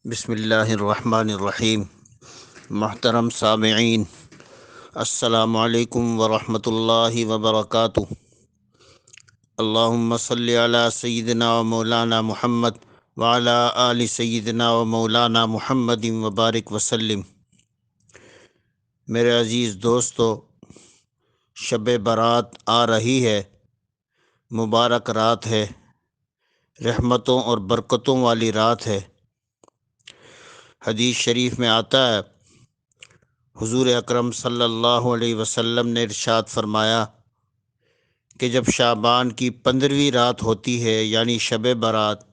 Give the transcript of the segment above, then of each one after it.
بسم اللہ الرحمن الرحیم۔ محترم سامعین، السلام علیکم ورحمۃ اللہ وبرکاتہ۔ اللہم صلی علی سیدنا و مولانا محمد وعلی آل سیدنا و مولانا محمد وبارک وسلم۔ میرے عزیز دوستو، شب برات آ رہی ہے، مبارک رات ہے، رحمتوں اور برکتوں والی رات ہے۔ حدیث شریف میں آتا ہے، حضور اکرم صلی اللہ علیہ وسلم نے ارشاد فرمایا کہ جب شعبان کی 15ویں رات ہوتی ہے یعنی شب برات،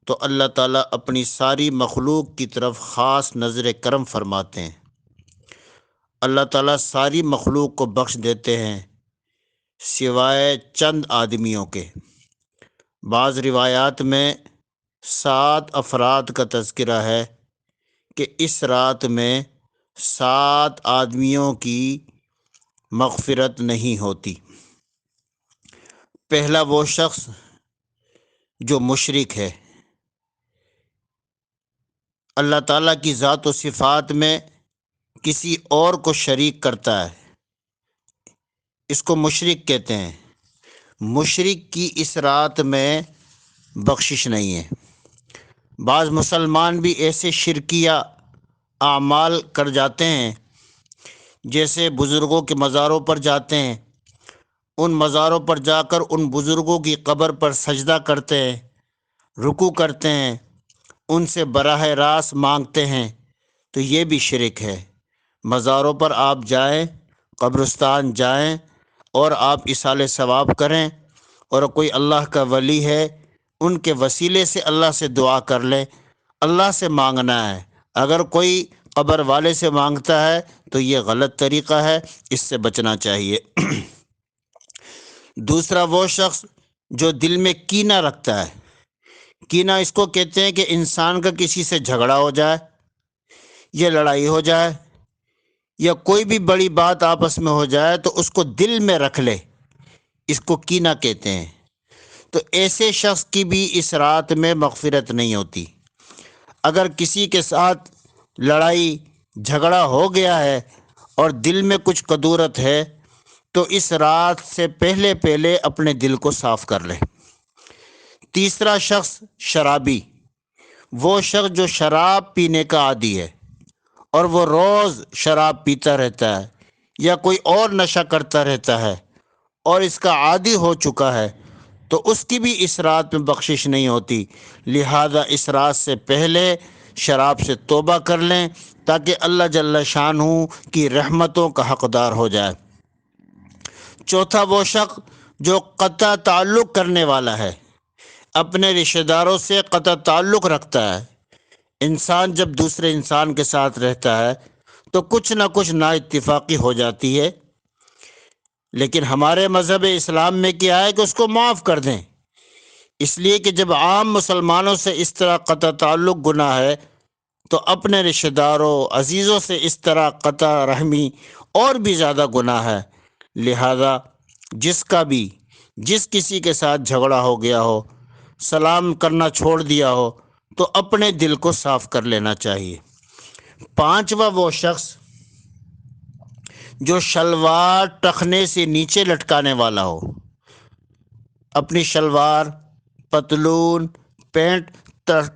تو اللہ تعالیٰ اپنی ساری مخلوق کی طرف خاص نظر کرم فرماتے ہیں۔ اللہ تعالیٰ ساری مخلوق کو بخش دیتے ہیں سوائے چند آدمیوں کے۔ بعض روایات میں 7 افراد کا تذکرہ ہے کہ اس رات میں 7 آدمیوں کی مغفرت نہیں ہوتی۔ پہلا وہ شخص جو مشرک ہے، اللہ تعالیٰ کی ذات و صفات میں کسی اور کو شریک کرتا ہے، اس کو مشرک کہتے ہیں۔ مشرک کی اس رات میں بخشش نہیں ہے۔ بعض مسلمان بھی ایسے شرکیہ اعمال کر جاتے ہیں، جیسے بزرگوں کے مزاروں پر جاتے ہیں، ان مزاروں پر جا کر ان بزرگوں کی قبر پر سجدہ کرتے ہیں، رکوع کرتے ہیں، ان سے براہ راست مانگتے ہیں، تو یہ بھی شرک ہے۔ مزاروں پر آپ جائیں، قبرستان جائیں اور آپ ایصال ثواب کریں، اور کوئی اللہ کا ولی ہے ان کے وسیلے سے اللہ سے دعا کر لیں۔ اللہ سے مانگنا ہے، اگر کوئی قبر والے سے مانگتا ہے تو یہ غلط طریقہ ہے، اس سے بچنا چاہیے۔ دوسرا وہ شخص جو دل میں کینہ رکھتا ہے۔ کینہ اس کو کہتے ہیں کہ انسان کا کسی سے جھگڑا ہو جائے یا لڑائی ہو جائے یا کوئی بھی بڑی بات آپس میں ہو جائے تو اس کو دل میں رکھ لے، اس کو کینہ کہتے ہیں۔ تو ایسے شخص کی بھی اس رات میں مغفرت نہیں ہوتی۔ اگر کسی کے ساتھ لڑائی جھگڑا ہو گیا ہے اور دل میں کچھ کدورت ہے تو اس رات سے پہلے اپنے دل کو صاف کر لے۔ تیسرا شخص شرابی، وہ شخص جو شراب پینے کا عادی ہے اور وہ روز شراب پیتا رہتا ہے یا کوئی اور نشہ کرتا رہتا ہے اور اس کا عادی ہو چکا ہے، تو اس کی بھی اس رات میں بخشش نہیں ہوتی۔ لہذا اس رات سے پہلے شراب سے توبہ کر لیں تاکہ اللہ جل شانہ کی رحمتوں کا حقدار ہو جائے۔ چوتھا وہ شخص جو قطع تعلق کرنے والا ہے، اپنے رشتہ داروں سے قطع تعلق رکھتا ہے۔ انسان جب دوسرے انسان کے ساتھ رہتا ہے تو کچھ نہ کچھ نا اتفاقی ہو جاتی ہے، لیکن ہمارے مذہب اسلام میں کیا ہے کہ اس کو معاف کر دیں، اس لیے کہ جب عام مسلمانوں سے اس طرح قطع تعلق گناہ ہے تو اپنے رشتہ داروں عزیزوں سے اس طرح قطع رحمی اور بھی زیادہ گناہ ہے۔ لہذا جس کسی کے ساتھ جھگڑا ہو گیا ہو، سلام کرنا چھوڑ دیا ہو، تو اپنے دل کو صاف کر لینا چاہیے۔ پانچواں وہ شخص جو شلوار ٹخنے سے نیچے لٹکانے والا ہو، اپنی شلوار، پتلون، پینٹ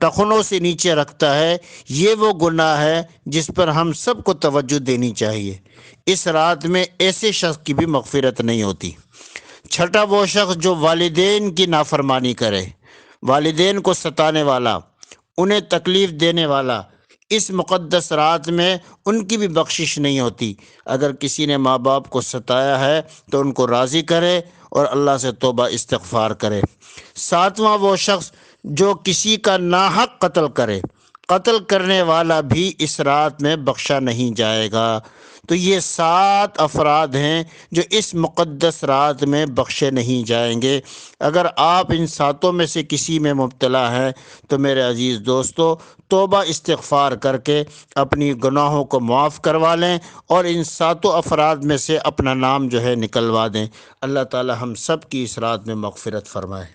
ٹخنوں سے نیچے رکھتا ہے، یہ وہ گناہ ہے جس پر ہم سب کو توجہ دینی چاہیے۔ اس رات میں ایسے شخص کی بھی مغفرت نہیں ہوتی۔ چھٹا وہ شخص جو والدین کی نافرمانی کرے، والدین کو ستانے والا، انہیں تکلیف دینے والا، اس مقدس رات میں ان کی بھی بخشش نہیں ہوتی۔ اگر کسی نے ماں باپ کو ستایا ہے تو ان کو راضی کرے اور اللہ سے توبہ استغفار کرے۔ ساتواں وہ شخص جو کسی کا ناحق قتل کرے، قتل کرنے والا بھی اس رات میں بخشا نہیں جائے گا۔ تو یہ 7 افراد ہیں جو اس مقدس رات میں بخشے نہیں جائیں گے۔ اگر آپ ان 7 میں سے کسی میں مبتلا ہیں تو میرے عزیز دوستو، توبہ استغفار کر کے اپنی گناہوں کو معاف کروا لیں اور ان 7 افراد میں سے اپنا نام جو ہے نکلوا دیں۔ اللہ تعالی ہم سب کی اس رات میں مغفرت فرمائے۔